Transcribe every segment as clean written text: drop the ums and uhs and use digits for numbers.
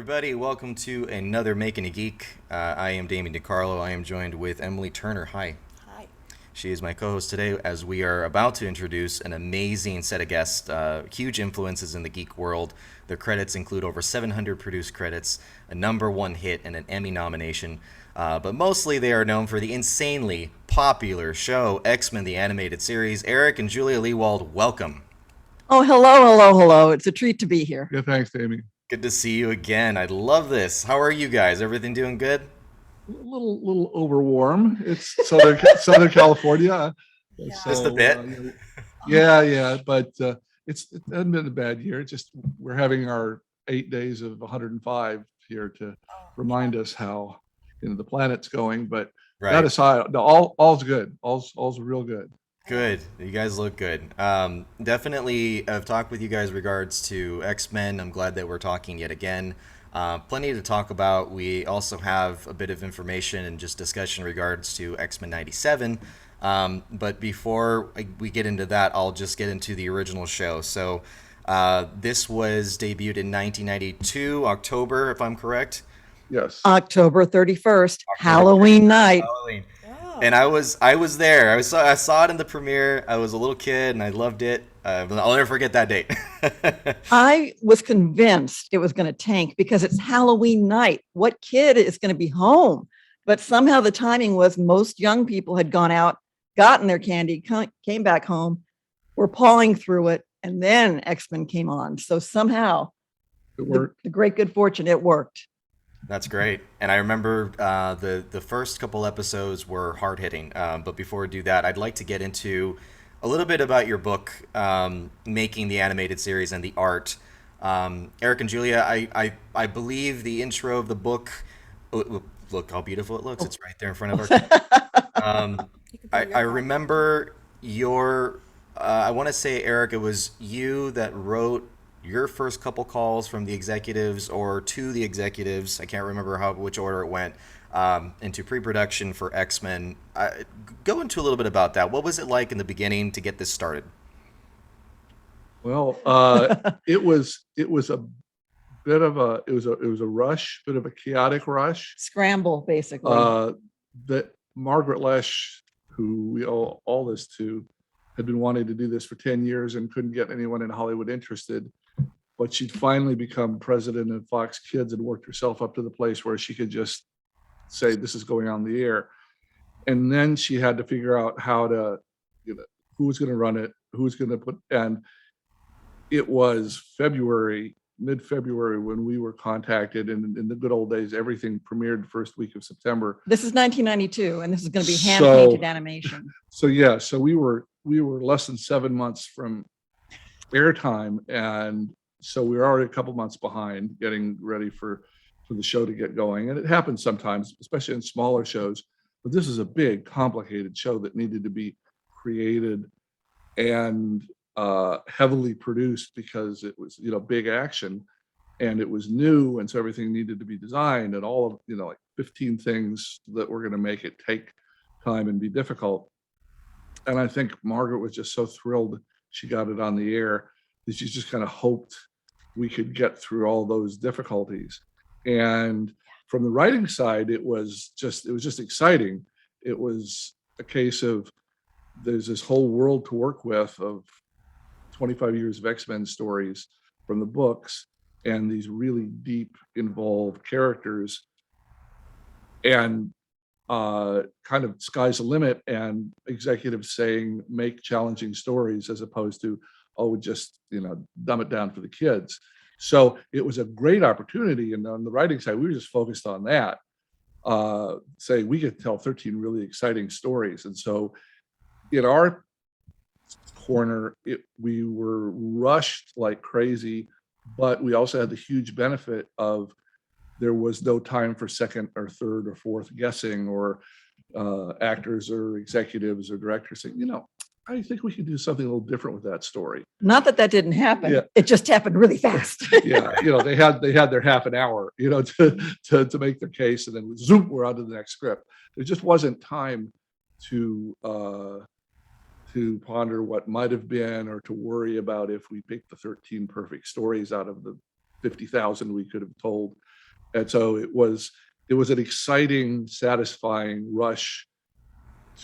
everybody. Welcome to another Making a Geek. I am Damien DiCarlo. I am joined with Emily Turner. Hi. Hi. She is my co host today as we are about to introduce an amazing set of guests, huge influences in the geek world. Their credits include over 700 produced credits, a #1 hit, and an Emmy nomination. But mostly they are known for the insanely popular show X-Men, the animated series. Eric and Julia Lewald, welcome. Oh, hello. It's a treat to be here. Yeah, thanks, Amy. Good to see you again. I love this. How are you guys? Everything doing good? A little overwarm. It's Southern California. Yeah. Just a bit. Yeah, but it hasn't been a bad year. It's just we're having our 8 days of 105 here to remind us how the planet's going. But that Right. aside, no, all's good. All's real good. Good. You guys look good. Definitely, I've talked with you guys regards to X-Men. I'm glad that we're talking yet again. Plenty to talk about. We also have a bit of information and just discussion regards to X-Men 97. But before we get into that, I'll just get into the original show. So this was debuted in 1992, October, if I'm correct. Yes. October 31st, Halloween night. Halloween. And I was there. I saw it in the premiere. I was a little kid and I loved it. I'll never forget that date. I was convinced it was going to tank because it's Halloween night. What kid is going to be home? But somehow the timing was most young people had gone out, gotten their candy, came back home, were pawing through it, and then X-Men came on. So somehow, It worked. the great good fortune, it worked. That's great. And I remember the first couple episodes were hard hitting. But before we do that, I'd like to get into a little bit about your book, making the animated series and the art. Eric and Julia, I believe the intro of the book. Look how beautiful it looks. It's right there in front of our. I remember your. I want to say, Eric, it was you that wrote your first couple calls from the executives or to the executives. I can't remember which order it went into pre-production for X-Men. Go into a little bit about that. What was it like in the beginning to get this started? Well, it was a bit of it was a rush, bit of a chaotic rush. Scramble, basically. That Margaret Lesh, who we owe all this to, had been wanting to do this for 10 years and couldn't get anyone in Hollywood interested. But she'd finally become president of Fox Kids and worked herself up to the place where she could just say, this is going on the air. And then she had to figure out how to, who was going to run it, who was going to put, and it was mid-February when we were contacted. And in the good old days, everything premiered first week of September. This is 1992, and this is going to be hand-painted animation. So we were less than 7 months from airtime, and so we were already a couple months behind getting ready for the show to get going. And it happens sometimes, especially in smaller shows. But this is a big, complicated show that needed to be created and heavily produced because it was, big action and it was new. And so everything needed to be designed and all of, like 15 things that were going to make it take time and be difficult. And I think Margaret was just so thrilled she got it on the air that she just kind of hoped we could get through all those difficulties. And from the writing side, it was just exciting. It was a case of there's this whole world to work with of 25 years of X-Men stories from the books and these really deep, involved characters. And kind of sky's the limit, and executives saying make challenging stories as opposed to just dumb it down for the kids. So it was a great opportunity, and on the writing side we were just focused on that, saying we could tell 13 really exciting stories. And so in our corner we were rushed like crazy, but we also had the huge benefit of there was no time for second or third or fourth guessing, or actors or executives or directors saying, I think we could do something a little different with that story. Not that didn't happen. Yeah. It just happened really fast. Yeah, they had their half an hour, to make their case, and then zoom, we're on to the next script. There just wasn't time to ponder what might have been, or to worry about if we picked the 13 perfect stories out of the 50,000 we could have told. And so it was an exciting, satisfying rush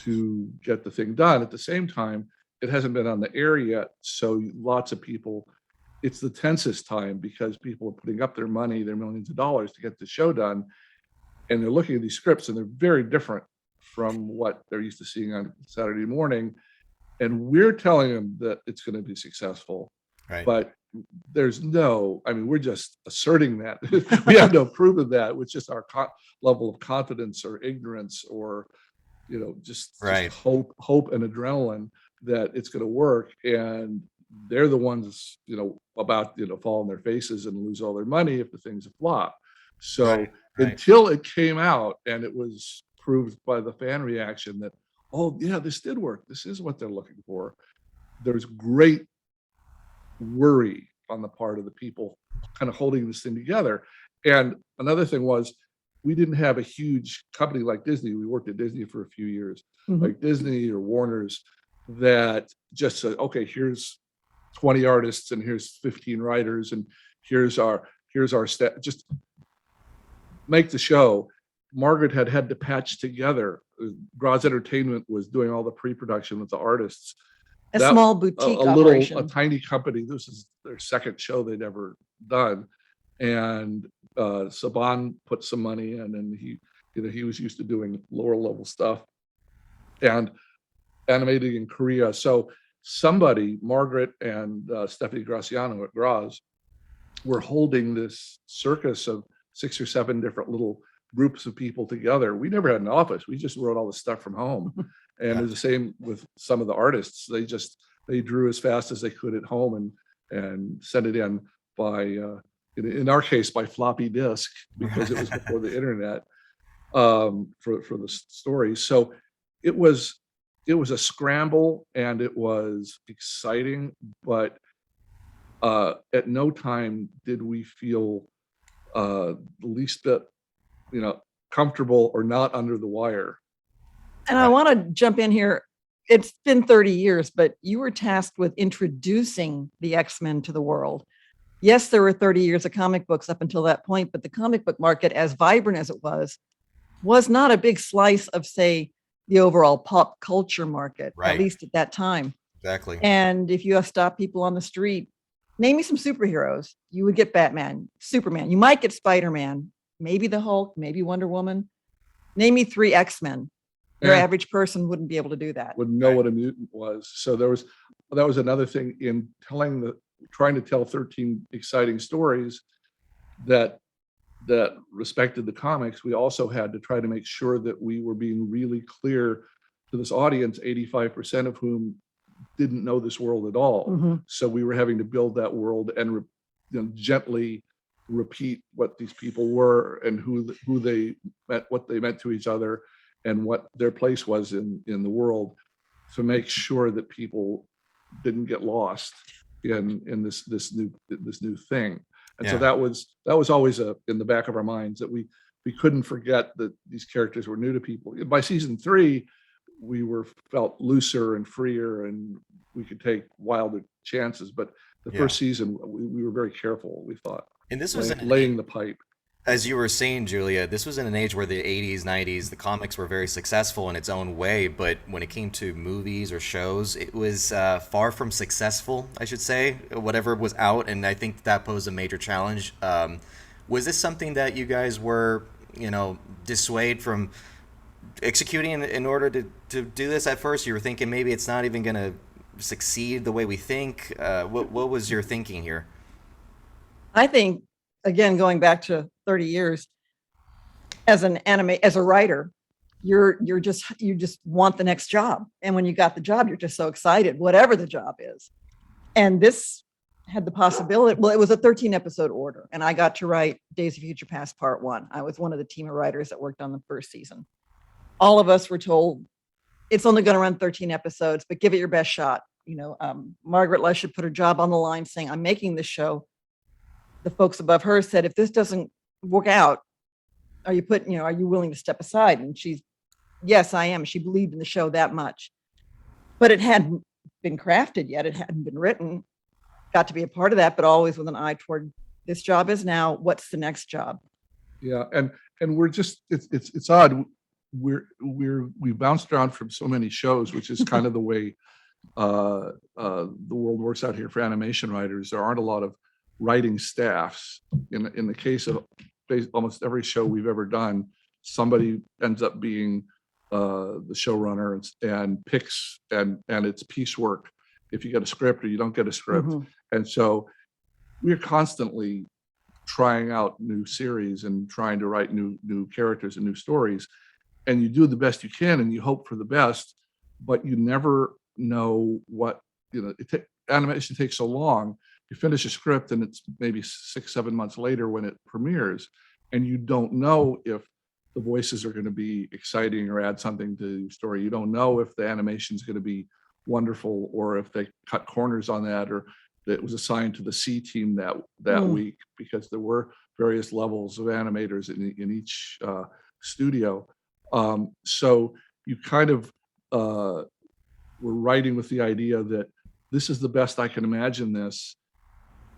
to get the thing done. At the same time, it hasn't been on the air yet, so lots of people, it's the tensest time because people are putting up their money, their millions of dollars to get the show done, and they're looking at these scripts and they're very different from what they're used to seeing on Saturday morning. And we're telling them that it's going to be successful, Right. but we're just asserting that. We have no proof of that. It's just our level of confidence or ignorance or, just hope and adrenaline that it's going to work. And they're the ones, about, fall on their faces and lose all their money if the thing's a flop. So until it came out and it was proved by the fan reaction that, oh yeah, this did work, this is what they're looking for, there's great worry on the part of the people kind of holding this thing together. And another thing was, we didn't have a huge company like Disney. We worked at Disney for a few years, like Disney or Warner's, that just said, okay, here's 20 artists and here's 15 writers and here's our staff, just make the show. Margaret had to patch together. Graz Entertainment was doing all the pre-production with the artists. A small boutique operation. A tiny company. This is their second show they'd ever done. And Saban put some money in, and he was used to doing lower level stuff and animating in Korea. So somebody, Margaret and Stephanie Graciano at Graz, were holding this circus of 6 or 7 different little groups of people together. We never had an office. We just wrote all the stuff from home. And it's the same with some of the artists. They drew as fast as they could at home and sent it in by, in our case, by floppy disk, because it was before the internet, for the story. So it was a scramble and it was exciting, but at no time did we feel the least bit, comfortable or not under the wire. And I want to jump in here. It's been 30 years, but you were tasked with introducing the X-Men to the world. Yes, there were 30 years of comic books up until that point, but the comic book market, as vibrant as it was not a big slice of, say, the overall pop culture market, at least at that time. Exactly. And if you have stopped people on the street, name me some superheroes, you would get Batman, Superman, you might get Spider-Man, maybe the Hulk, maybe Wonder Woman. Name me 3 X-Men. Your average person wouldn't be able to do that. Wouldn't know what a mutant was. So that was another thing in trying to tell 13 exciting stories that respected the comics. We also had to try to make sure that we were being really clear to this audience, 85% of whom didn't know this world at all. So we were having to build that world and gently repeat what these people were and who they met, what they meant to each other, and what their place was in the world, to make sure that people didn't get lost in this new thing. And so that was always in the back of our minds, that we couldn't forget that these characters were new to people. By season 3, we felt looser and freer, and we could take wilder chances. But the first season, we were very careful, we thought. And this was laying the pipe. As you were saying, Julia, this was in an age where the 80s, 90s, the comics were very successful in its own way, but when it came to movies or shows, it was far from successful, I should say, whatever was out, and I think that posed a major challenge. Was this something that you guys were, dissuaded from executing in order to do this at first? You were thinking maybe it's not even going to succeed the way we think? What was your thinking here? I think, again, going back to 30 years, as a writer, you just want the next job. And when you got the job, you're just so excited, whatever the job is. And this had the possibility, it was a 13 episode order, and I got to write Days of Future Past Part 1. I was one of the team of writers that worked on the first season. All of us were told it's only going to run 13 episodes, but give it your best shot. Margaret Lush had put her job on the line saying, I'm making this show. The folks above her said, if this doesn't work out, are you willing to step aside? And yes, I am. She believed in the show that much, but it hadn't been crafted yet. It hadn't been written. Got to be a part of that, but always with an eye toward, this job is now, what's the next job? Yeah, and we're just it's odd. We bounced around from so many shows, which is kind of the way the world works out here for animation writers. There aren't a lot of writing staffs. In the case of almost every show we've ever done, somebody ends up being the showrunner and picks, and it's piecework if you get a script or you don't get a script. Mhm. And so we're constantly trying out new series and trying to write new characters and new stories, and you do the best you can and you hope for the best, but you never know what, animation takes so long. You finish a script and it's maybe 6-7 months later when it premieres, and you don't know if the voices are going to be exciting or add something to the story. You don't know if the animation is going to be wonderful, or if they cut corners on that, or that it was assigned to the C team that week, because there were various levels of animators in each studio. So you kind of were writing with the idea that this is the best I can imagine this.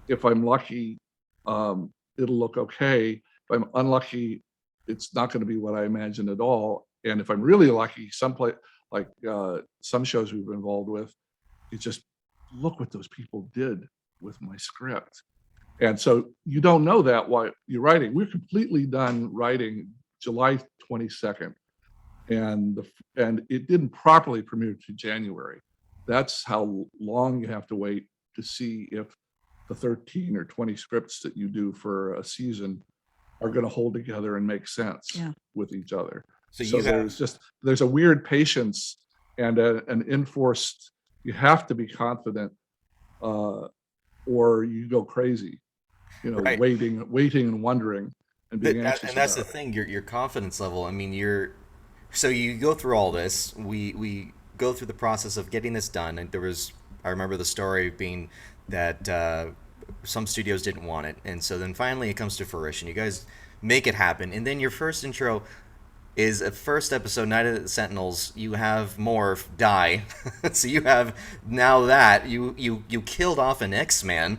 If I'm lucky, it'll look okay. If I'm unlucky, it's not going to be what I imagine at all. And if I'm really lucky, some shows we've been involved with, you just look what those people did with my script. And so you don't know that while you're writing. We're completely done writing July 22nd, and it didn't properly premiere to January. That's how long you have to wait to see if the 13 or 20 scripts that you do for a season are going to hold together and make sense with each other. So there's a weird patience and an enforced, you have to be confident, or you go crazy, Right. waiting and wondering and being anxious. And that's the about it. thing, your confidence level. I mean, so you go through all this. We go through the process of getting this done, and I remember the story being that some studios didn't want it, and so then finally it comes to fruition. You guys make it happen, and then your first intro is a first episode, Night of the Sentinels. You have Morph die, so you have now that you killed off an X-Man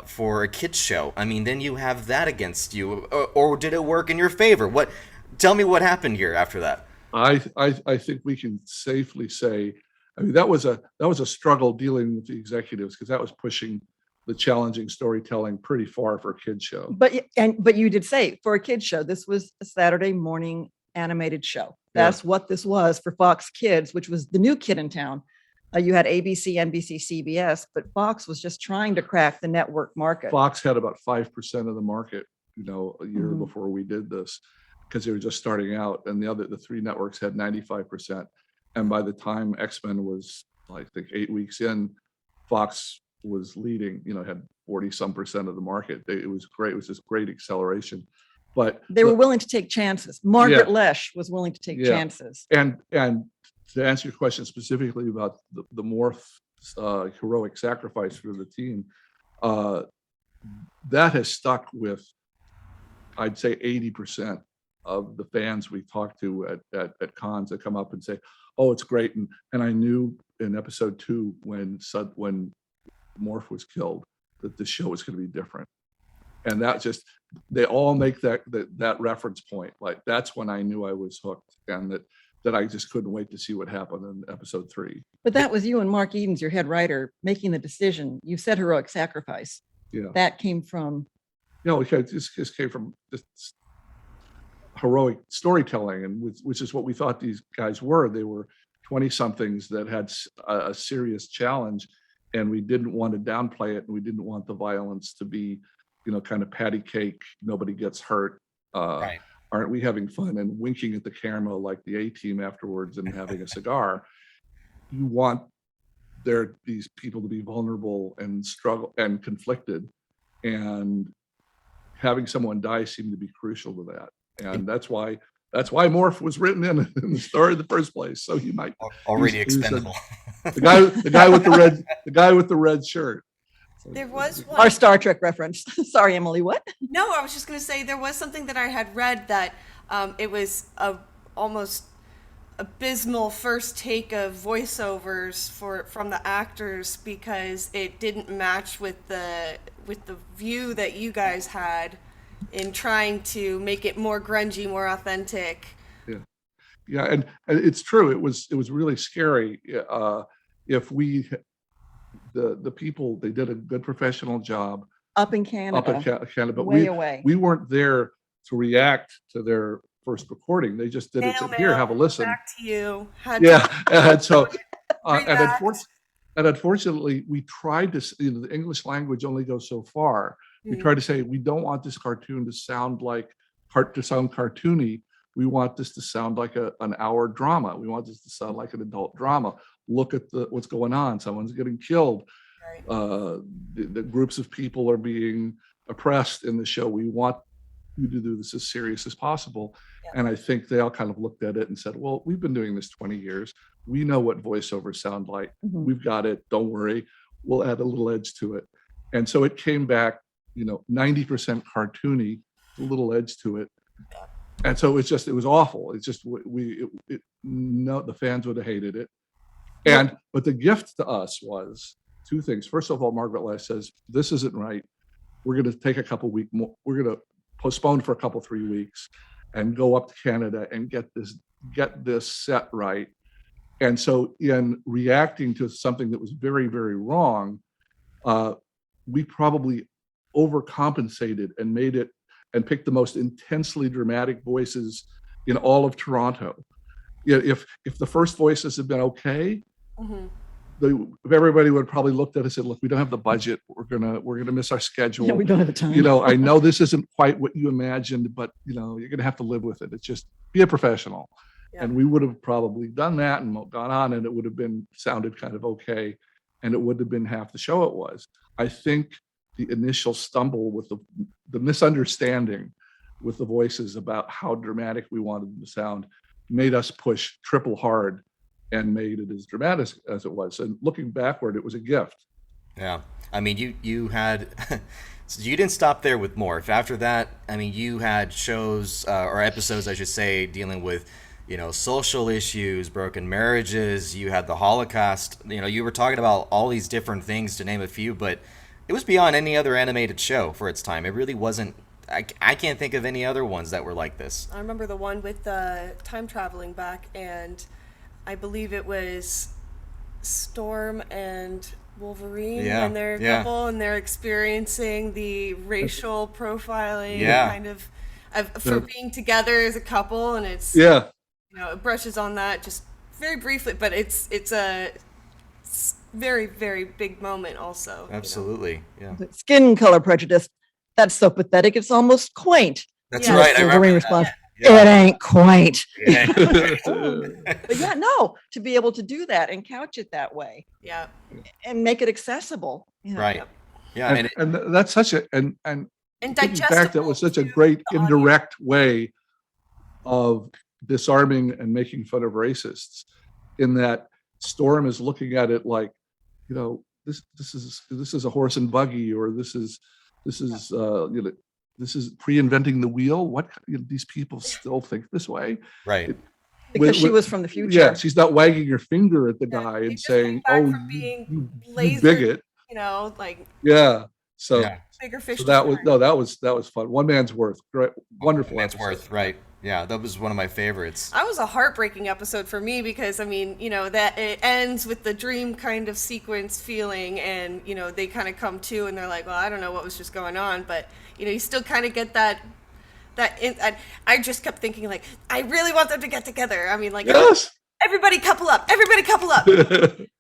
for a kids show. I mean, then you have that against you, or did it work in your favor? What? Tell me what happened here after that. I think we can safely say, I mean, that was a struggle dealing with the executives, because that was pushing the challenging storytelling pretty far for a kids show. But you did say for a kids show, this was a Saturday morning animated show. That's what this was for Fox Kids, which was the new kid in town. You had ABC, NBC, CBS, but Fox was just trying to crack the network market. Fox had about 5% of the market, a year before we did this, because they were just starting out, and the three networks had 95%. And by the time X-Men was, I think, 8 weeks in, Fox was leading, had 40-some% of the market. It was great. It was just great acceleration. But they were willing to take chances. Margaret Lesh was willing to take chances. And to answer your question specifically about the Morph heroic sacrifice for the team, that has stuck with, I'd say, 80% of the fans we talk to at cons that come up and say, "Oh, it's great." And I knew in episode 2 when Morph was killed that the show was going to be different. And they all make that reference point. Like, that's when I knew I was hooked, and that I just couldn't wait to see what happened in episode 3. But that was you and Mark Edens, your head writer, making the decision. You said heroic sacrifice. Yeah. That came from. This came from this heroic storytelling, and which is what we thought these guys were. They were 20-somethings that had a serious challenge, and we didn't want to downplay it, and we didn't want the violence to be, kind of patty cake. Nobody gets hurt. Right. Aren't we having fun, and winking at the camera like the A-team afterwards and having a cigar? You want these people to be vulnerable and struggle and conflicted, and having someone die seemed to be crucial to that. And that's why Morph was written in the story in the first place. So you might already expendable. The guy with the red shirt. There was one. Our Star Trek reference. Sorry, Emily, what? No, I was just going to say there was something that I had read that it was a almost abysmal first take of voiceovers from the actors, because it didn't match with the view that you guys had in trying to make it more grungy, more authentic. Yeah, and it's true. It was really scary. If the people, they did a good professional job Up in Canada. up in Canada, but way away. we weren't there to react to their first recording. They just did it. Said, here, have a listen. Back to you. Yeah, and so Bring and back. unfortunately, we tried to. The English language only goes so far. We tried to say we don't want this cartoon to sound cartoony. We want this to sound like an hour drama. We want this to sound like an adult drama. Look at what's going on. Someone's getting killed. Right. The groups of people are being oppressed in the show. We want you to do this as serious as possible. Yeah. And I think they all kind of looked at it and said, well, we've been doing this 20 years. We know what voiceovers sound like. Mhm. We've got it. Don't worry. We'll add a little edge to it. And so it came back, 90% cartoony, a little edge to it. And so it was awful. It's just, the fans would have hated it. But the gift to us was two things. First of all, Margaret Lash says, this isn't right. We're going to take a couple weeks more. We're going to postpone for 3 weeks and go up to Canada and get this set right. And so in reacting to something that was very, very wrong, we probably overcompensated and made it and picked the most intensely dramatic voices in all of Toronto. If the first voices had been okay, everybody would have probably looked at us and said, look, we don't have the budget. We're gonna miss our schedule. Yeah, we don't have the time. I know this isn't quite what you imagined, but you're gonna have to live with it. It's just be a professional. Yeah. And we would have probably done that and gone on, and it would have sounded kind of okay, and it would have been half the show it was. I think the initial stumble with the misunderstanding with the voices about how dramatic we wanted them to sound made us push triple hard and made it as dramatic as it was. And looking backward, it was a gift. Yeah. I mean, you had, so you didn't stop there with morph. After that, I mean, you had shows or episodes, I should say, dealing with, social issues, broken marriages. You had the Holocaust. You were talking about all these different things, to name a few, but it was beyond any other animated show for its time. It really wasn't. I can't think of any other ones that were like this. I remember the one with the time traveling back, and I believe it was Storm and Wolverine, Yeah, and they're a yeah. couple, and they're experiencing the racial profiling, Yeah. kind of for being together as a couple, and it's Yeah. it brushes on that just very briefly, but it's a very, very big moment also. Absolutely. Yeah. Skin color prejudice. That's so pathetic. It's almost quaint. That's Yeah. right. I remember Wolverine that. response. Yeah. It ain't quaint. Yeah. But yeah, no, to be able to do that and couch it that way Yeah. and make it accessible. Right. Yeah. And that's such a and And in digestible. fact, that was such a to great the audience. indirect way of disarming and making fun of racists, in that Storm is looking at it like, this is a horse and buggy, or this is pre-inventing the wheel. What these people still think this way? Right. Because she was from the future. Yeah, she's not wagging her finger at the Yeah, guy they and just came saying, back "Oh, from being you lasered, bigot." Like Yeah. So, Yeah. bigger fish. so to that was fry. that was fun. One man's worth. Great, wonderful. That's episode. worth. Right. Yeah. That was one of my favorites. That was a heartbreaking episode for me because that it ends with the dream kind of sequence feeling, and they kind of come to and they're like, well, I don't know what was just going on, but you still kind of get that. I just kept thinking, like, I really want them to get together. I mean, like, Yes. everybody couple up, everybody couple up.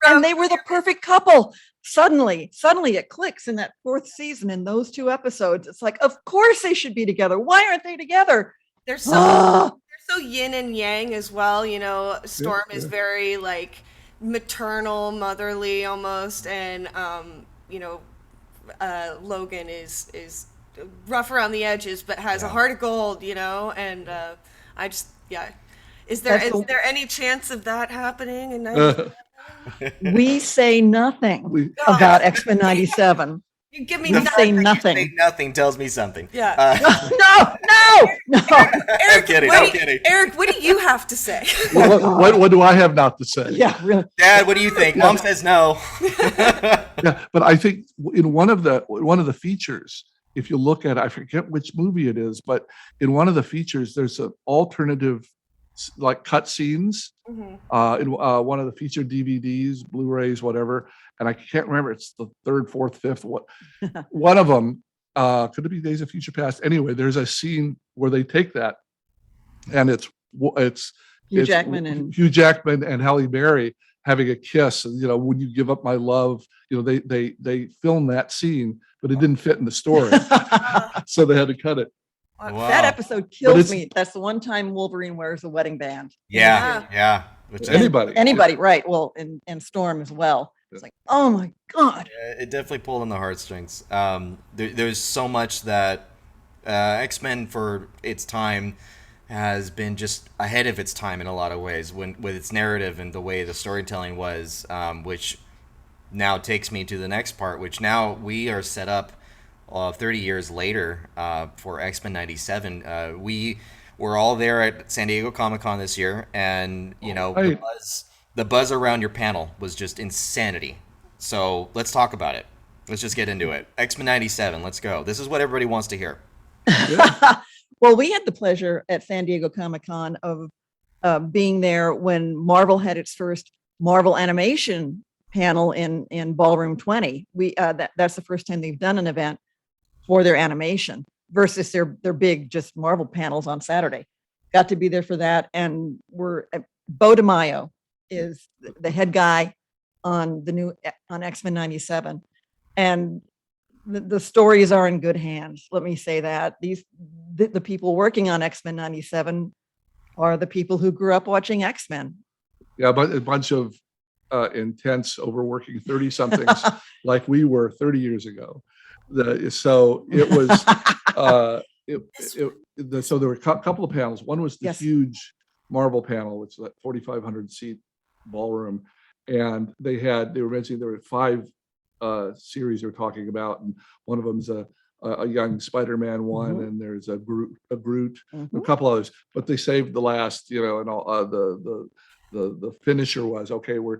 And they were the perfect couple. Suddenly it clicks in that fourth season in those two episodes. It's like, of course they should be together. Why aren't they together? They're so Ah, they're so yin and yang as well. Storm is yeah. very like maternal, motherly almost, and Logan is rough around the edges, but has a heart of gold. And I just Is there any chance of that happening in 97? we say nothing We- about X-Men 97. You give me We say nothing. nothing. Say nothing tells me something. Yeah. No. I'm kidding. I'm kidding. Eric, what do you have to say? what do I have not to say? Yeah, really. Dad, what do you think? Mom says no. Yeah, but I think in one of the features, if you look at, I forget which movie it is, but in one of the features, there's an alternative like cut scenes in one of the featured DVDs, Blu-rays, whatever. And I can't remember. It's the third, fourth, fifth. What one of them could it be Days of Future Past? Anyway, there's a scene where they take that, and it's Hugh Jackman and Halle Berry having a kiss. You know, would you give up my love? You know, they filmed that scene, but it didn't fit in the story, so they had to cut it. Wow. That episode kills me. That's the one time Wolverine wears a wedding band. Yeah. Which Anybody, right? Well, and Storm as well. It's like, oh my god. It definitely pulled on the heartstrings. There's so much that X-Men for its time has been just ahead of its time in a lot of ways with its narrative and the way the storytelling was, which now takes me to the next part, which now we are set up 30 years later for X-Men 97. We were all there at San Diego Comic-Con this year, and Right. the buzz around your panel was just insanity. So let's talk about it. Let's just get into it. X-Men 97, let's go. This is what everybody wants to hear. Well, we had the pleasure at San Diego Comic-Con of being there when Marvel had its first Marvel animation panel in Ballroom 20. That's the first time they've done an event for their animation versus their big just Marvel panels on Saturday. Got to be there for that, and Bo DeMaio is the head guy on X-Men 97, and the stories are in good hands. Let me say that the people working on X-Men 97 are the people who grew up watching X-Men. Yeah, but a bunch of intense, overworking 30-somethings like we were 30 years ago. So it was. So there were a couple of panels. One was the huge Marvel panel, which is like 4,500 seat ballroom, and they were mentioning there were 5 series they were talking about, and one of them's a young Spider-Man one, and there's a Groot, a couple others, but they saved the last, and all the finisher was okay. We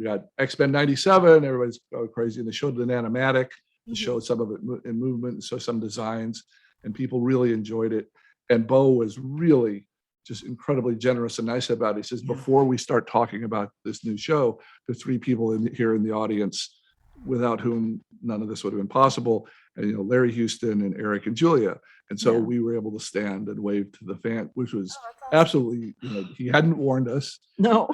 got X-Men 97. Everybody's going crazy, and they showed an animatic. They showed some of it in movement, and so some designs, and people really enjoyed it. And Bo was really just incredibly generous and nice about it. He says, before we start talking about this new show, there's 3 people here in the audience without whom none of this would have been possible. And, Larry Houston and Eric and Julia. And so we were able to stand and wave to the fan, which was absolutely, he hadn't warned us. No.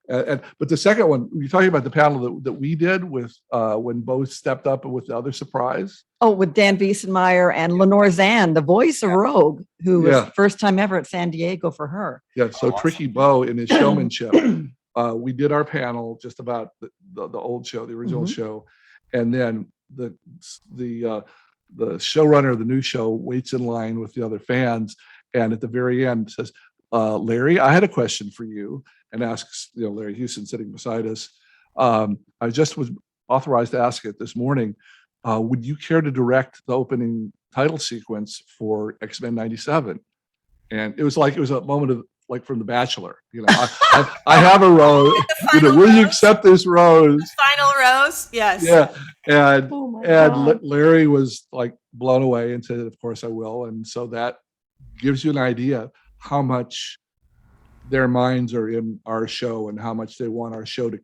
But the second one, you're talking about the panel that we did with when Bo stepped up with the other surprise. Oh, with Dan Wiesenmeyer and Lenore Zan, the voice of Rogue, who was the first time ever at San Diego for her. Yeah, so Tricky Bo in his showmanship. We did our panel just about the old show, the original show, and then the showrunner of the new show waits in line with the other fans, and at the very end says, Larry, I had a question for you, and asks, Larry Houston sitting beside us. I just was authorized to ask it this morning. Would you care to direct the opening title sequence for X-Men 97? And it was a moment of like from The Bachelor, I have a rose. Will you accept this rose? The final rose, yes. Yeah, and Larry was like blown away and said, "Of course I will." And so that gives you an idea how much their minds are in our show and how much they want our show to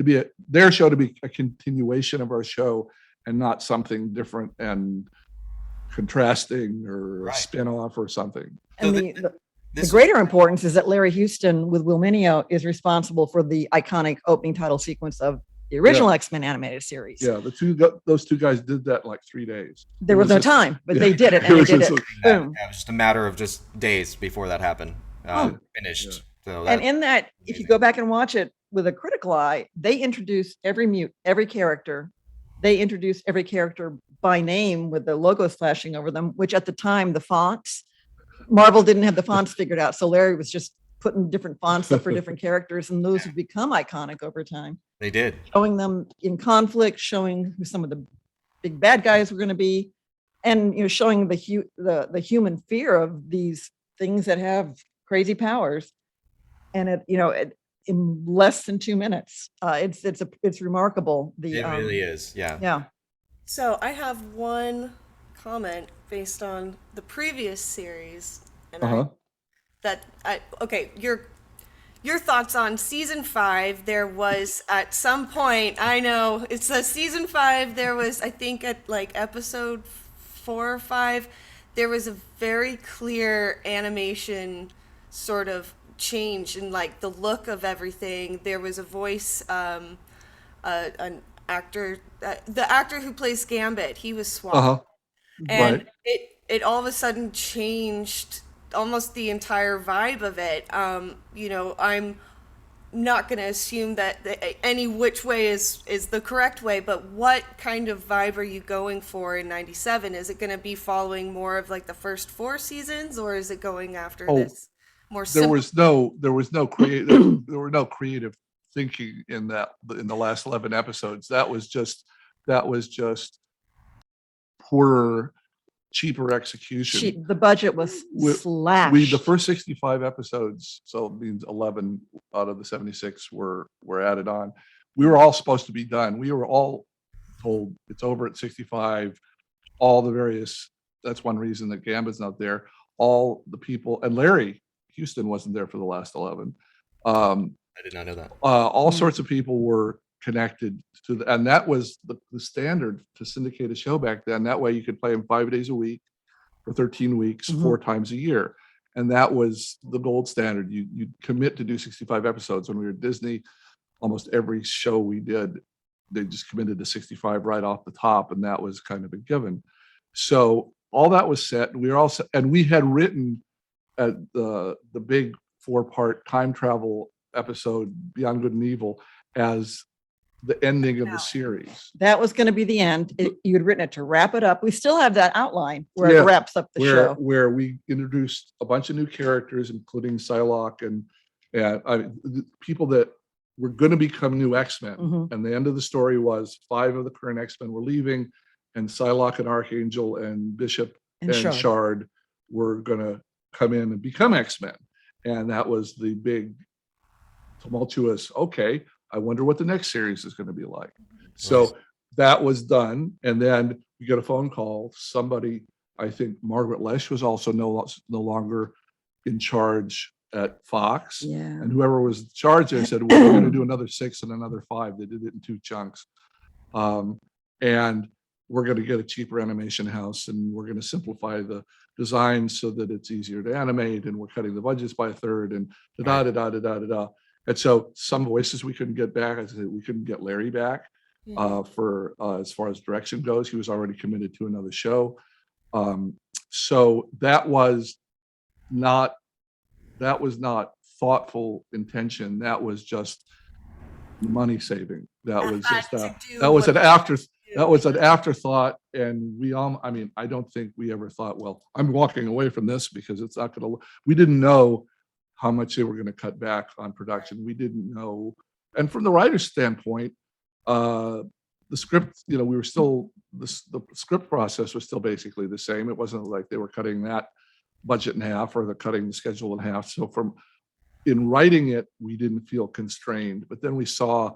be their show to be a continuation of our show and not something different and contrasting or a spin-off or something. And the greater importance is that Larry Houston with Will Mineo is responsible for the iconic opening title sequence of the original X-Men animated series. Yeah, those two guys did that in like 3 days. There was no time, but they did it, and they did it. Boom. Yeah, it was just a matter of just days before that happened. Finished. Yeah. So And in that, if you go back and watch it with a critical eye, they introduced every character. They introduced every character by name with the logos flashing over them, which at the time, the fonts, Marvel didn't have the fonts figured out. So Larry was just putting different fonts up for different characters, and those have become iconic over time. they did. Showing them in conflict, showing who some of the big bad guys were going to be, and showing the human fear of these things that have crazy powers. And in less than 2 minutes, it's remarkable. It really is. Yeah. Yeah. So I have one comment based on the previous series, and Uh-huh. okay, your thoughts on season 5. There was at some point, I know it's a season 5, there was, I think at like episode 4 or 5, there was a very clear animation sort of change in like the look of everything. There was a voice, an actor, the actor who plays Gambit, he was Uh-huh. swapped, and Right. it all of a sudden changed almost the entire vibe of it. I'm not going to assume that any which way is the correct way, but what kind of vibe are you going for in 97? Is it going to be following more of like the first 4 seasons, or is it going after Oh, this more there simple? was no creative there were no creative thinking in the last 11 episodes. That was just poorer, cheaper execution. The budget was slashed. The first 65 episodes, so it means 11 out of the 76 were added on. We were all supposed to be done. We were all told it's over at 65. All the various, that's one reason that Gambit's not there. All the people, and Larry Houston wasn't there for the last 11. I did not know that. All sorts of people were connected to and that was the standard to syndicate a show back then. That way you could play them 5 days a week for 13 weeks, 4 times a year. And that was the gold standard. You'd commit to do 65 episodes. When we were at Disney, almost every show we did, they just committed to 65 right off the top. And that was kind of a given. So all that was set. And we were all set, and we had written the big 4-part time travel episode, Beyond Good and Evil, as the ending of the series. That was going to be the end. You had written it to wrap it up. We still have that outline where it wraps up the show. Where we introduced a bunch of new characters, including Psylocke and people that were going to become new X-Men. And the end of the story was 5 of the current X-Men were leaving, and Psylocke and Archangel and Bishop and Shard were going to come in and become X-Men. And that was the big tumultuous, okay, I wonder what the next series is going to be like. So that was done. And then we got a phone call. Somebody, I think Margaret Lesh was also no longer in charge at Fox. Yeah. And whoever was in charge there said, well, we're going to do another 6 and another 5. They did it in 2 chunks. And we're going to get a cheaper animation house, and we're going to simplify the design so that it's easier to animate, and we're cutting the budgets by 1/3 and da-da-da-da-da-da-da. And so some voices we couldn't get back. I said we couldn't get Larry back for as far as direction goes. He was already committed to another show. So that was not thoughtful intention. That was just money saving. That was an afterthought. And I don't think we ever thought, well, I'm walking away from this because it's not going to. We didn't know how much they were going to cut back on production. We didn't know. And from the writer's standpoint, the script, we were still, the script process was still basically the same. It wasn't like they were cutting that budget in half or they're cutting the schedule in half. So in writing it, we didn't feel constrained. But then we saw,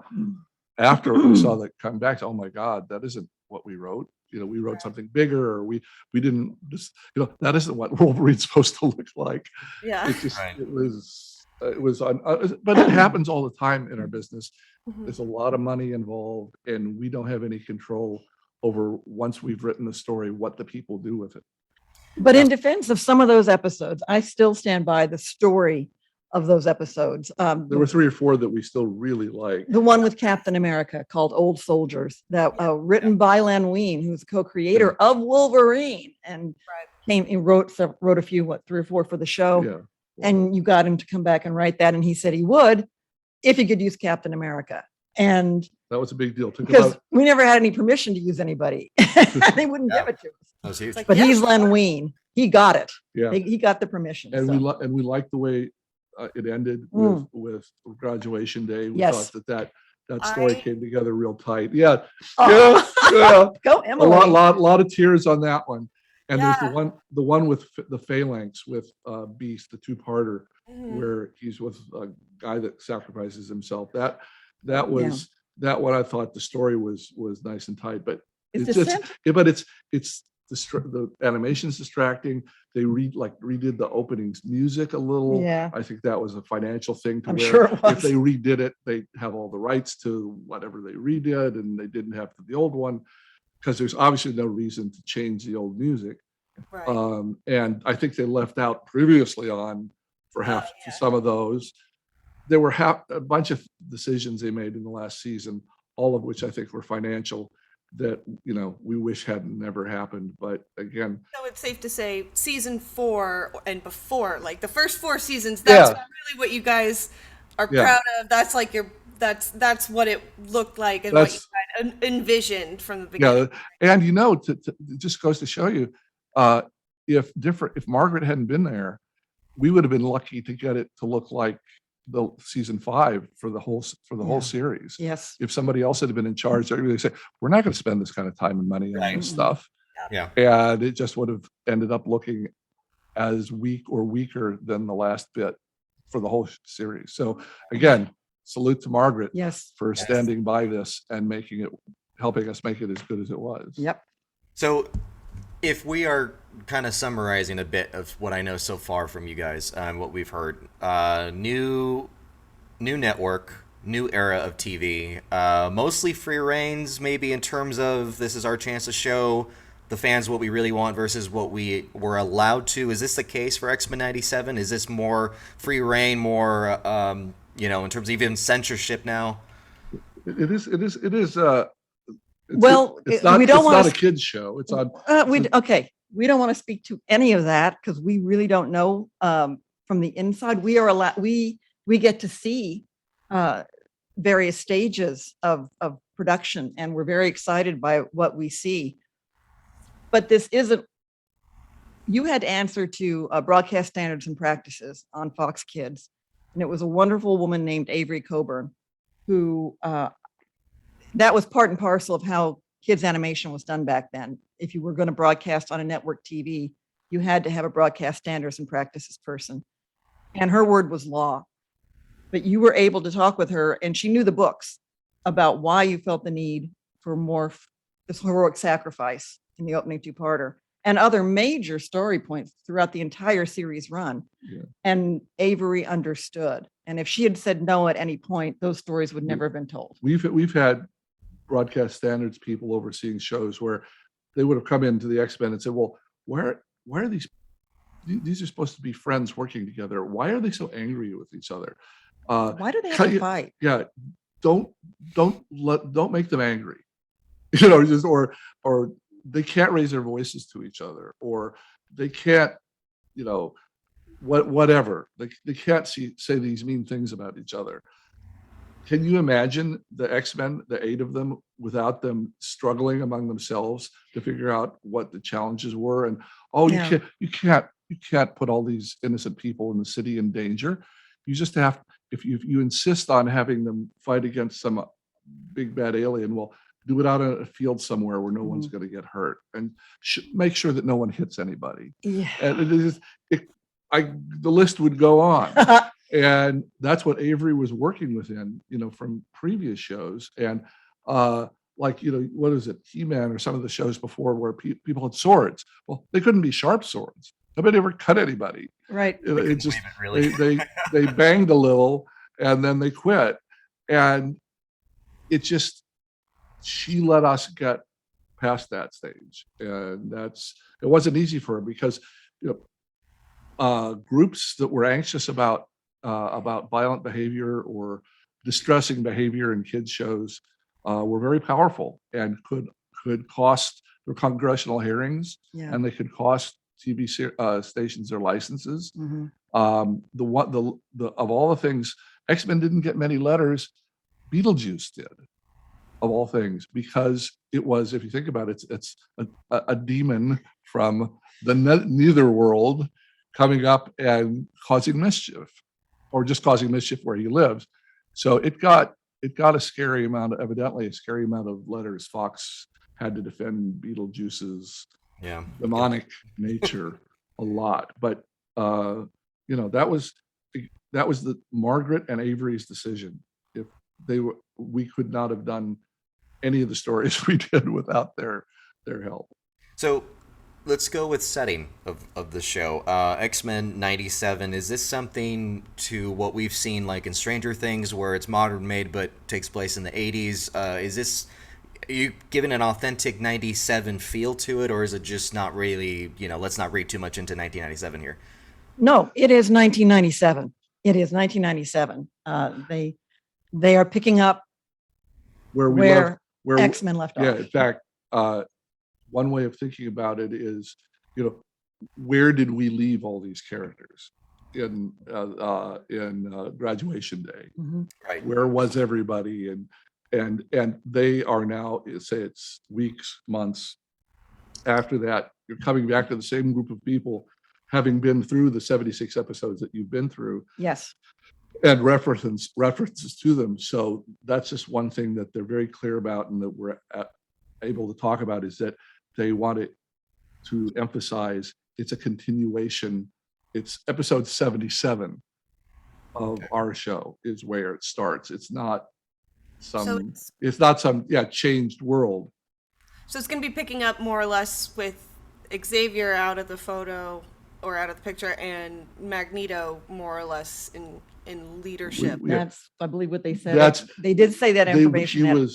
after we saw that come back, oh my God, that isn't what we wrote. We wrote something bigger, or we didn't just, that isn't what Wolverine's supposed to look like. Yeah. It was, but it happens all the time in our business. There's a lot of money involved, and we don't have any control over, once we've written the story, what the people do with it. But in defense of some of those episodes, I still stand by the story of those episodes. There were 3 or 4 that we still really like. The one with Captain America called Old Soldiers, that written by Len Wein, who's the co-creator of Wolverine, and he wrote a few, 3 or 4 for the show. Yeah. And you got him to come back and write that, and he said he would if he could use Captain America. And that was a big deal because we never had any permission to use anybody. They wouldn't give it to us. That was huge. But he's Len Wein. He got it. Yeah. He got the permission. And we liked the way it ended with graduation day. We thought that story came together real tight. Yeah. Go Emily. A lot of tears on that one. And there's the one with the Phalanx with Beast, the 2-parter, where he's with a guy that sacrifices himself. That one, I thought the story was nice and tight, but it's the animation's distracting. They redid the opening's music a little. Yeah. I think that was a financial thing to I'm where sure it was. if they redid it, they have all the rights to whatever they redid, and they didn't have to the old one, because there's obviously no reason to change the old music. Right. And I think they left out previously on for some of those. There were a bunch of decisions they made in the last season, all of which I think were financial, that we wish hadn't never happened. But again, So it's safe to say season 4 and before, like the first 4 seasons, that's really what you guys are proud of. That's like that's what it looked like and what you had envisioned from the beginning. Yeah, and it just goes to show you, if Margaret hadn't been there, we would have been lucky to get it to look like the season 5 for the whole series. Yes. If somebody else had been in charge, they would say, we're not going to spend this kind of time and money on this stuff. Yeah. And it just would have ended up looking as weak or weaker than the last bit for the whole series. So again, salute to Margaret for standing by this and helping us make it as good as it was. Yep. So if we are kind of summarizing a bit of what I know so far from you guys and what we've heard, new network, new era of TV, mostly free reigns, maybe in terms of this is our chance to show the fans what we really want versus what we were allowed to. Is this the case for X-Men 97? Is this more free reign, more, in terms of even censorship now? It is. Well, it's not, we don't want not a kids show. It's on. We don't want to speak to any of that because we really don't know from the inside. We are allowed. We get to see various stages of production, and we're very excited by what we see. But this isn't. You had to answer to broadcast standards and practices on Fox Kids, and it was a wonderful woman named Avery Coburn, who. That was part and parcel of how kids animation was done back then. If you were going to broadcast on a network TV, you had to have a broadcast standards and practices person. And her word was law. But you were able to talk with her, and she knew the books about why you felt the need for more this heroic sacrifice in the opening 2-parter and other major story points throughout the entire series run. Yeah. And Avery understood. And if she had said no at any point, those stories would never have been told. We've had broadcast standards people overseeing shows where they would have come into the X-Men and said, well, why are these are supposed to be friends working together. Why are they so angry with each other? Why do they have to fight? Yeah. Don't make them angry. Or they can't raise their voices to each other, or they can't, whatever. They can't say these mean things about each other. Can you imagine the X-Men, the 8 of them, without them struggling among themselves to figure out what the challenges were? And you can't put all these innocent people in the city in danger. You just have, if you insist on having them fight against some big bad alien, well, do it out on a field somewhere where no one's going to get hurt, and make sure that no one hits anybody. Yeah. And the list would go on. And that's what Avery was working within, from previous shows. And what is it, He-Man or some of the shows before where people had swords. Well, they couldn't be sharp swords. Nobody ever cut anybody. Right. It just they banged a little and then they quit. And she let us get past that stage. And it wasn't easy for her because groups that were anxious about violent behavior or distressing behavior in kids shows were very powerful and could cost their congressional hearings, and they could cost TV stations their licenses. Mm-hmm. Of all the things, X-Men didn't get many letters. Beetlejuice did, of all things, because it was, if you think about it, it's a demon from the nether world coming up and causing mischief, or just causing mischief where he lives. So it got evidently a scary amount of letters. Fox had to defend Beetlejuice's demonic nature a lot. But that was the Margaret and Avery's decision. If we could not have done any of the stories we did without their help. So let's go with setting of the show. X-Men 97, is this something to what we've seen like in Stranger Things where it's modern made but takes place in the 80s? Is this, are you giving an authentic 97 feel to it, or is it just not really, let's not read too much into 1997 here? No, it is 1997. It is 1997. They are picking up where X-Men left off. Yeah, in fact, one way of thinking about it is, where did we leave all these characters in Graduation Day? Mhm. Right. Where was everybody? And they are now, say it's weeks, months after that. You're coming back to the same group of people, having been through the 76 episodes that you've been through, Yes. and references to them. So that's just one thing that they're very clear about, and that we're able to talk about, is that they want it to emphasize it's a continuation. It's episode 77 of our show is where it starts. It's not some changed world. So it's going to be picking up more or less with Xavier out of the photo or out of the picture, and Magneto more or less in leadership. That's, I believe, what they said. They did say that information.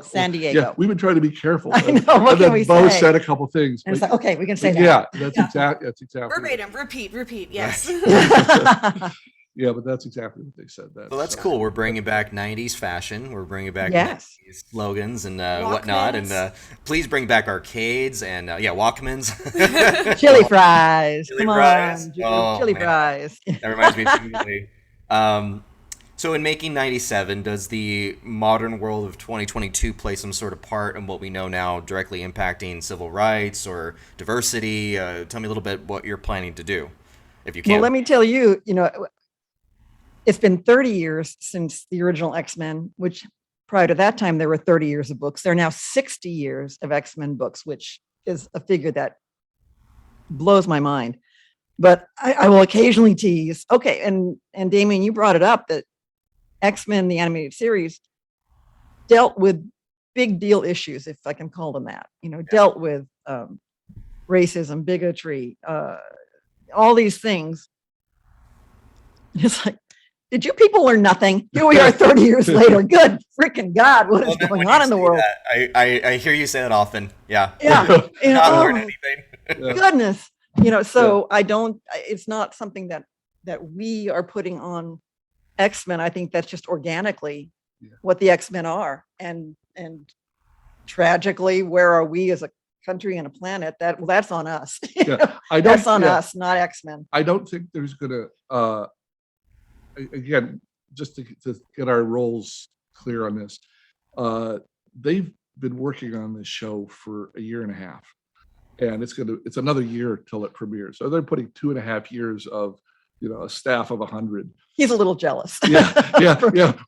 San Diego. Yeah, we've been trying to be careful. I know. What can we Bo say? said a couple things. And it's like, okay, we can say that. Yeah, that's exactly. Verbatim, repeat. Yes. Yeah, but that's exactly what they said. Well, that's cool. We're bringing back 90s fashion. We're bringing back 90s slogans and whatnot. And please bring back arcades and, Walkmans. Chili fries. Chili Come fries. on. Chili fries. That reminds me of Chili. So in making 97, does the modern world of 2022 play some sort of part in what we know now directly impacting civil rights or diversity? Tell me a little bit what you're planning to do, if you can. Well, let me tell you, it's been 30 years since the original X-Men, which prior to that time, there were 30 years of books. There are now 60 years of X-Men books, which is a figure that blows my mind. But I will occasionally tease. Okay, and Damien, you brought it up that X-Men, the animated series, dealt with big deal issues, if I can call them that. Dealt with racism, bigotry, all these things. It's like, did you people learn nothing? Here we are 30 years later. Good freaking God, what is going on in the world? I hear you say that often. Yeah. Yeah. Not learn anything. Goodness. So I don't, it's not something that we are putting on X-Men. I think that's just organically what the X-Men are. And tragically, where are we as a country and a planet? That's on us. That's on us, not X-Men. I don't think there's gonna again, just to get our roles clear on this, they've been working on this show for a year and a half, and it's another year till it premieres. So they're putting 2.5 years of a staff of 100. He's a little jealous. Yeah.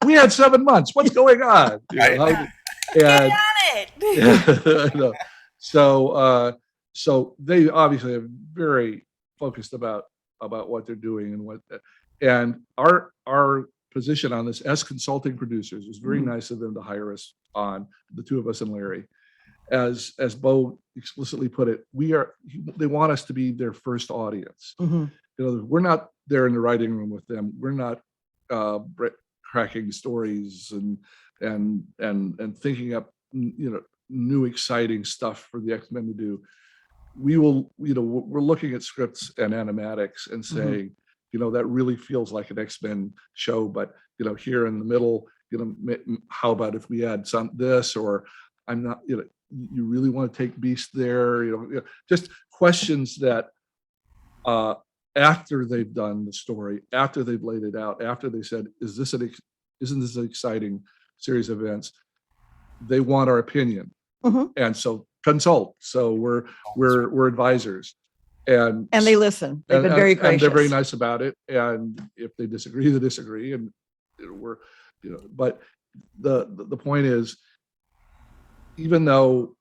We had 7 months. What's going on? Get on it. I know. So they obviously are very focused about what they're doing and our position on this as consulting producers was very nice of them to hire us on, the two of us and Larry. As Bo explicitly put it, they want us to be their first audience. We're not there in the writing room with them. We're not cracking stories and thinking up new exciting stuff for the X-Men to do. We're looking at scripts and animatics and saying, that really feels like an X-Men show, but here in the middle, how about if we add this, or I'm not, you really want to take Beast there, just questions that after they've done the story, after they've laid it out, after they said, isn't this an exciting series of events? They want our opinion. And so consult. So we're advisors. And they listen. They've been very gracious. And they're very nice about it. And if they disagree, they disagree. And but the point is, even though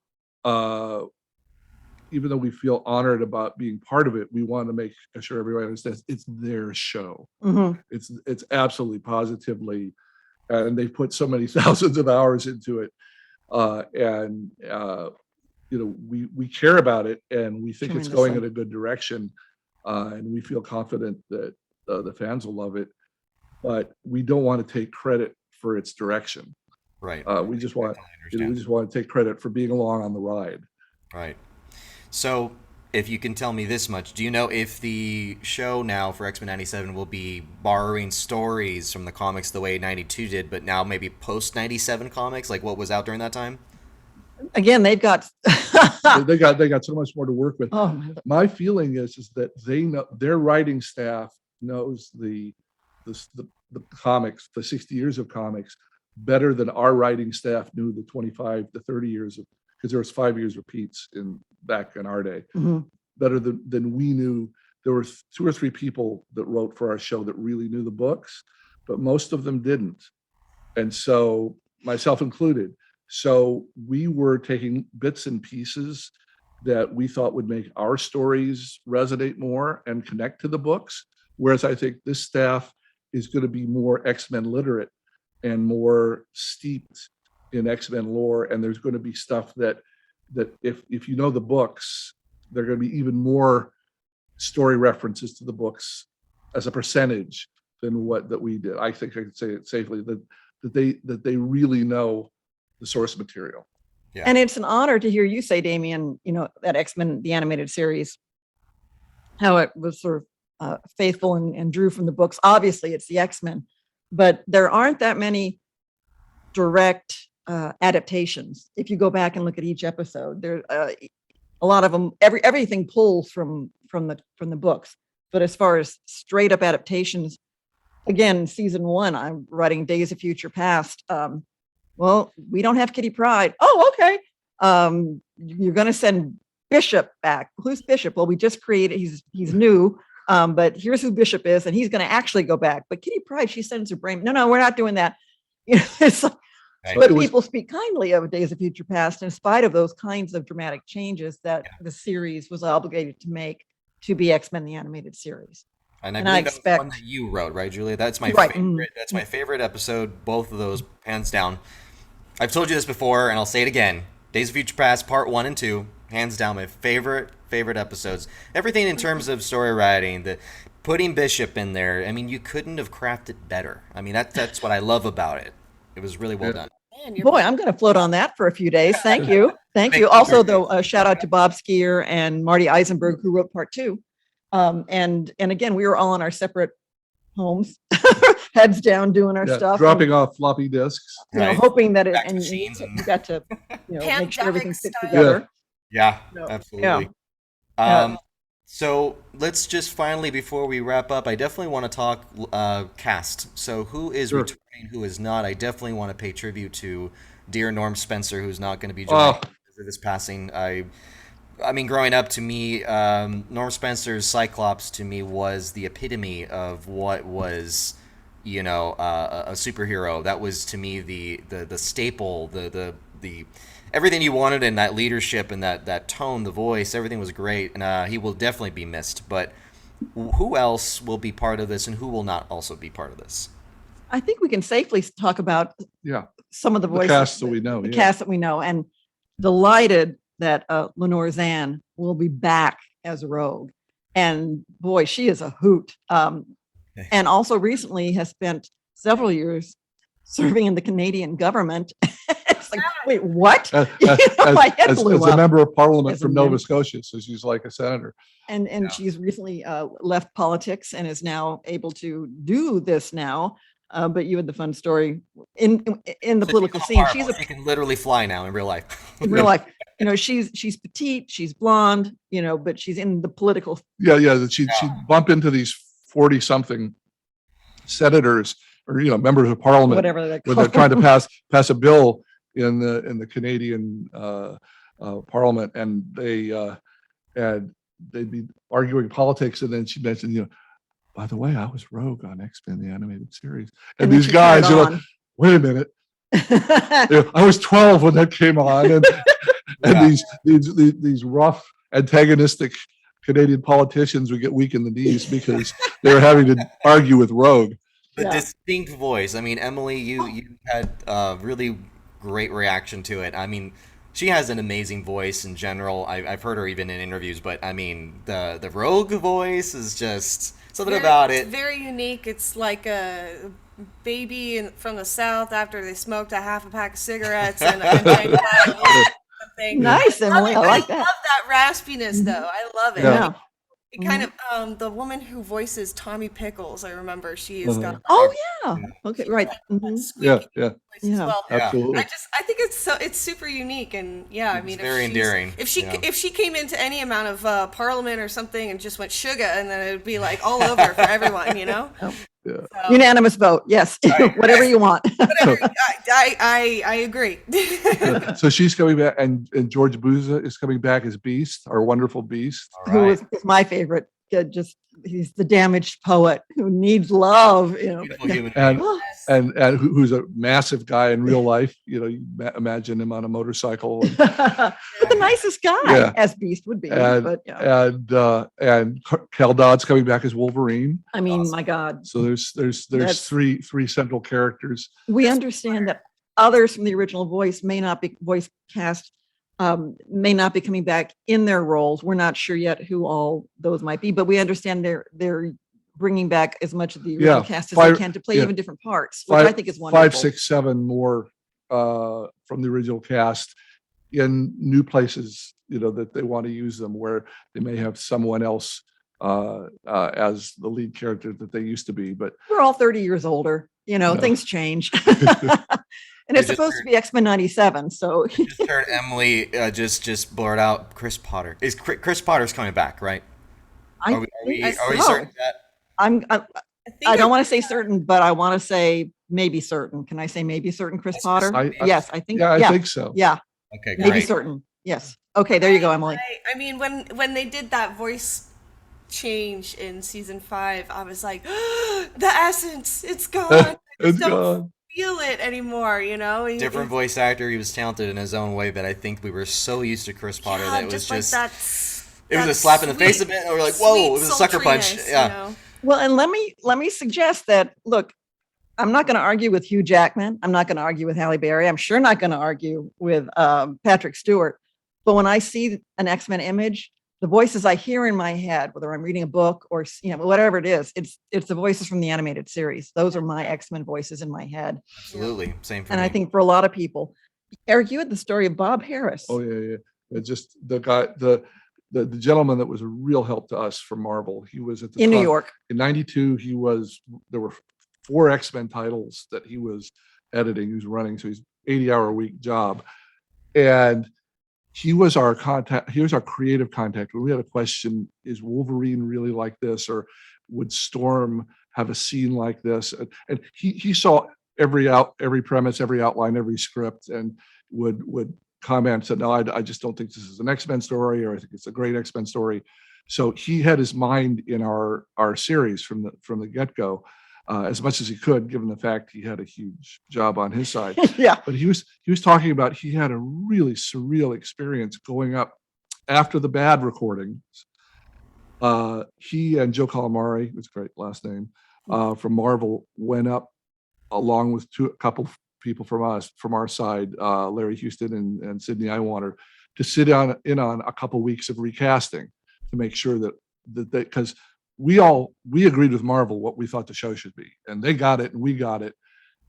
we feel honored about being part of it, we want to make sure everybody understands it's their show. It's absolutely positively, and they put so many thousands of hours into it. we care about it, and we think it's going in Tremendously. a good direction, and we feel confident that the fans will love it. But we don't want to take credit for its direction. Right. We just want I we understand. just want to take credit for being along on the ride. Right. So, if you can tell me this much, do you know if the show now for X-Men 97 will be borrowing stories from the comics the way 92 did, but now maybe post 97 comics, like what was out during that time? Again, they've got. They got so much more to work with. Oh, my- My feeling is that they know, their writing staff knows the comics, the 60 years of comics, better than our writing staff knew the 25 to 30 years of, because there was 5 years repeats back in our day. Mhm. Better than we knew. There were 2 or 3 people that wrote for our show that really knew the books, but most of them didn't. And so, myself included. So we were taking bits and pieces that we thought would make our stories resonate more and connect to the books. Whereas I think this staff is going to be more X-Men literate and more steeped in X-Men lore. And there's going to be stuff that if you know the books, there are going to be even more story references to the books as a percentage than that we did. I think I could say it safely that they really know the source material. Yeah. And it's an honor to hear you say, Damien, that X-Men, the animated series, how it was sort of faithful and drew from the books. Obviously, it's the X-Men, but there aren't that many direct adaptations. If you go back and look at each episode, there a lot of them. Everything pulls from the books. But as far as straight up adaptations, again, season 1, I'm writing Days of Future Past. Well, we don't have Kitty Pryde. Oh, okay. You're going to send Bishop back. Who's Bishop? Well, we just created. He's new, but here's who Bishop is, and he's going to actually go back. But Kitty Pryde, she sends her brain. No, we're not doing that. It's like, Right. but people speak kindly of Days of Future Past, in spite of those kinds of dramatic changes that the series was obligated to make to be X-Men the animated series. And I And believe I that was the one expect- that you wrote, right, Julia? That's my Right. favorite. That's my favorite episode. Both of those, hands down. I've told you this before, and I'll say it again. Days of Future Past, Part 1 and 2, hands down, my favorite episodes. Everything in terms of story writing, the putting Bishop in there. I mean, you couldn't have crafted better. I mean, that's what I love about it. It was really well done. Man, you're Boy, I'm going to float on that for a few days. Thank you. Thank you. Also, though, shout out to Bob Skier and Marty Eisenberg, who wrote Part 2. And again, we were all in our separate homes, heads down, doing our stuff, dropping off floppy disks. Right. hoping that it Back to and machines and- you got to make sure everything fits Pandemic together. Yeah, No. absolutely. Yeah. So let's just finally, before we wrap up, I definitely want to talk cast. So who is Sure. returning, who is not? I definitely want to pay tribute to dear Norm Spencer, who's not going to be joining because of this passing. I mean, growing up, to me, Norm Spencer's Cyclops to me was the epitome of what was, a superhero. That was to me the staple, the everything you wanted in that leadership and that tone, the voice, everything was great, and he will definitely be missed. But who else will be part of this, and who will not also be part of this? I think we can safely talk about Yeah, some of the the voices, cast that we know. the Yeah. cast that we know, and delighted that Lenore Zan will be back as Rogue. And boy, she is a hoot. And also recently has spent several years serving in the Canadian government. It's like, wait, what? As, My head as blew a up. member of parliament As a from Nova member. Scotia, so she's like a senator. And she's recently left politics and is now able to do this now. But you had the fun story in the So political she's scene. powerful. She can literally fly now in real life. In real life, she's petite, she's blonde, but she's in the political. Yeah, that she'd bump into these 40-something senators or members of parliament Whatever they when call they're trying to them. pass a bill in the Canadian parliament, and they'd be arguing politics, and then she mentioned, by the way, I was Rogue on X-Men the animated series, and then these she guys turned are like, on. wait a minute, I was 12 when that came on, and Yeah. these rough antagonistic Canadian politicians would get weak in the knees because they were having to argue with Rogue. The Yeah. distinct voice. I mean, Emily, you had a really great reaction to it. I mean, she has an amazing voice in general. I've heard her even in interviews, but I mean, the Rogue voice is just something about it. It's very unique. It's like a baby from the South after they smoked a half a pack of cigarettes and drank something. Nice, Emily. I like I that. love that raspiness, though. I love it. Yeah. It kind of the woman who voices Tommy Pickles, I remember she has got Oh yeah. Okay, right. that squeaky Yeah, voice as Yeah. well. absolutely. I think it's super unique, and yeah, I mean, very endearing. If she Yeah. if she came into any amount of Parliament or something and just went sugar, and then it would be like all over for everyone, you know. Yeah. So, Unanimous vote. Yes. Whatever you want. whatever, I agree. So she's coming back, and George Buza is coming back as Beast, our wonderful Beast. All Who right. is my favorite. Just he's the damaged poet who needs love. Beautiful human And being. and who's a massive guy in real life. You know, you imagine him on a motorcycle. But the nicest guy, Yeah. as Beast would be. And But yeah, and Cal Dodd's coming back as Wolverine. I mean, my God, So there's That's- three central characters. we understand that others from the original voice may not be voice cast, may not be coming back in their roles. We're not sure yet who all those might be, but we understand they're bringing back as much of the original Yeah, cast as five- they can to play yeah. even different parts, which I think is wonderful. 5, 6, 7 more from the original cast in new places, you know, that they want to use them, where they may have someone else as the lead character that they used to be. But We're all 30 years older. Yeah. Things change. And We it's just supposed heard- to be X-Men 97. So Just heard Emily just blurt out Chris Potter. Is Chris Potter's coming back, right? I Are we think are we so. certain of that? I don't want to say certain, but I want to say maybe certain. Can I say maybe certain, Chris Yes, Potter? I- I think. yeah, I Yeah. think so. Yeah. Okay, Maybe great. certain. Yes. Okay. There you go, Emily. I mean, when they did that voice change in season 5, I was like, the essence, it's gone. I It's just don't gone. feel it anymore. Different voice actor. He was talented in his own way, but I think we were so used to Chris Potter that it was just like it was a slap in the face a bit, and we were like, whoa, it was a sucker punch. Yeah. Well, and let me suggest that, look, I'm not going to argue with Hugh Jackman. I'm not going to argue with Halle Berry. I'm sure not going to argue with Patrick Stewart. But when I see an X-Men image, the voices I hear in my head, whether I'm reading a book or whatever it is, it's the voices from the animated series. Those are my X-Men voices in my head. Absolutely. Same for And me. I think for a lot of people, Eric, you had the story of Bob Harris. Oh yeah. Just the guy, the gentleman that was a real help to us from Marvel. He was at the in New top- York. in '92. There were 4 X-Men titles that he was editing, he was running. So he's 80-hour-a-week job. And he was our contact. He was our creative contact. When we had a question, is Wolverine really like this? Or would Storm have a scene like this? And he saw every premise, every outline, every script, and would comment, said, no, I just don't think this is an X-Men story, or I think it's a great X-Men story. So he had his mind in our series from the get-go, as much as he could, given the fact he had a huge job on his side. Yeah. But he was talking about, he had a really surreal experience going up after the bad recordings. He and Joe Calamari, who's a great last name, from Marvel, went up along with a couple people from our side, Larry Houston and Sidney Iwander, to sit in on a couple weeks of recasting to make sure that because we agreed with Marvel what we thought the show should be, and they got it and we got it,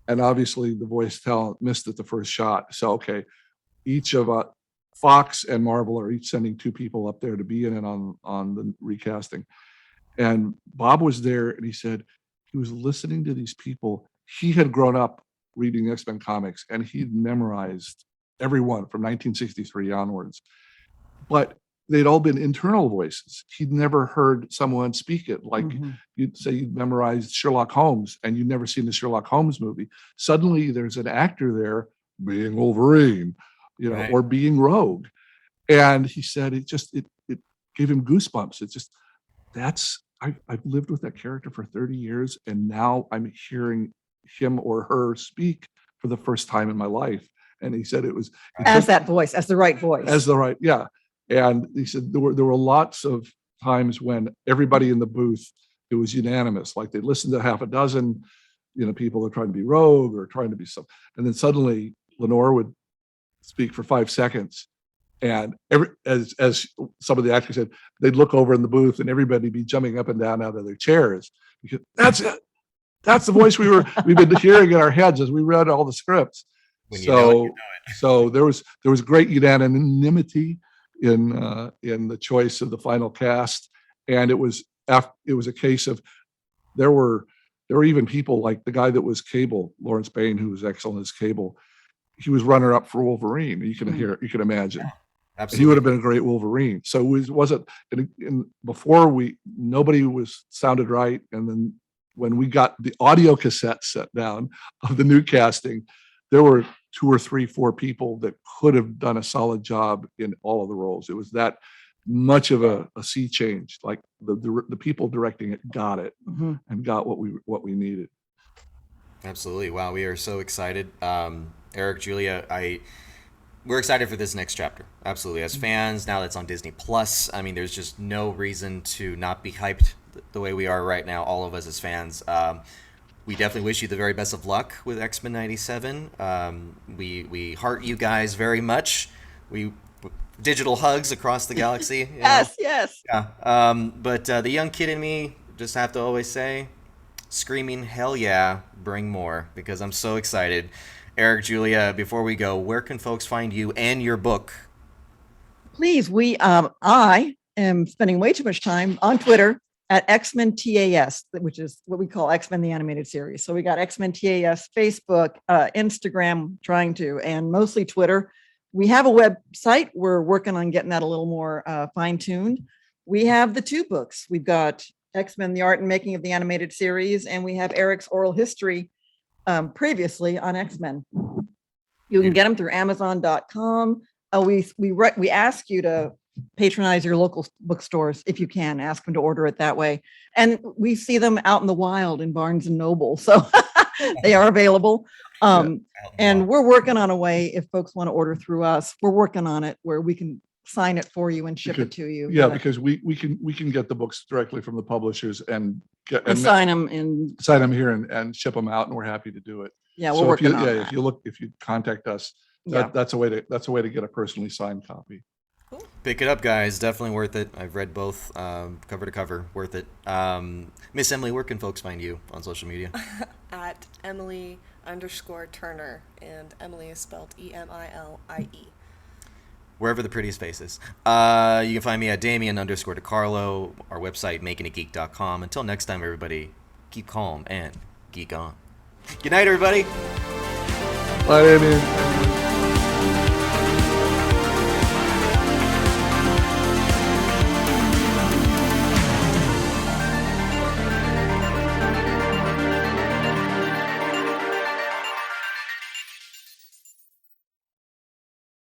and obviously the voice talent missed it the first shot. So okay, each of Fox and Marvel are each sending 2 people up there to be in it on the recasting. And Bob was there, and he said he was listening to these people. He had grown up reading X-Men comics, and he'd memorized everyone from 1963 onwards. But they'd all been internal voices. He'd never heard someone speak it. Like you'd say you'd memorized Sherlock Holmes, and you'd never seen the Sherlock Holmes movie. Suddenly there's an actor there being Wolverine, Right. or being Rogue. And he said it gave him goosebumps. It's just, I've lived with that character for 30 years, and now I'm hearing him or her speak for the first time in my life. And he said it As that voice, as the right voice. as the right, yeah. And he said there were lots of times when everybody in the booth, it was unanimous. Like they listened to half a dozen, people that are trying to be Rogue or trying to be some, and then suddenly Lenore would speak for 5 seconds. And as some of the actors said, they'd look over in the booth and everybody be jumping up and down out of their chairs because that's it. That's the voice we've been hearing in our heads as we read all the scripts. When you know it, you know it. So there was great unanimity in the choice of the final cast, and it was a case of there were even people like the guy that was Cable, Lawrence Bain, who was excellent as Cable. He was runner up for Wolverine. You can imagine. Yeah, and absolutely. he would have been a great Wolverine. So it wasn't before nobody sounded right, and then when we got the audio cassette set down of the new casting, there were 2 or 3, 4 people that could have done a solid job in all of the roles. It was that much of a sea change. Like the people directing it got it and got what we needed. Absolutely. Wow, we are so excited. Eric, Julia, we're excited for this next chapter. Absolutely. As fans, now that's on Disney Plus, I mean, there's just no reason to not be hyped the way we are right now, all of us as fans. We definitely wish you the very best of luck with X-Men 97. We heart you guys very much. We digital hugs across the galaxy. You know? Yes. Yeah. But the young kid in me just have to always say, screaming, hell yeah, bring more, because I'm so excited. Eric, Julia, before we go, where can folks find you and your book? Please, I am spending way too much time on Twitter at X-Men TAS, which is what we call X-Men the Animated Series. So we got X-Men TAS, Facebook, Instagram, and mostly Twitter. We have a website. We're working on getting that a little more fine-tuned. We have the 2 books. We've got X-Men, the Art and Making of the Animated Series, and we have Eric's oral history previously on X-Men. You can get them through Amazon.com. We ask you to patronize your local bookstores if you can. Ask them to order it that way. And we see them out in the wild in Barnes and Noble, so they are available. And we're working on a way, if folks want to order through us, we're working on it where we can sign it for you and ship it to you. Yeah, because we can get the books directly from the publishers and sign them here and ship them out, and we're happy to do it. Yeah, we're working on that. If you contact us, that's a way to get a personally signed copy. Cool. Pick it up, guys. Definitely worth it. I've read both cover to cover. Worth it. Miss Emily, where can folks find you on social media? At Emily_Turner, and Emily is spelled Emilie. Wherever the prettiest face is. You can find me at Damien_DeCarlo, our website, makingageek.com. Until next time, everybody, keep calm and geek on. Good night, everybody. Bye, Damien.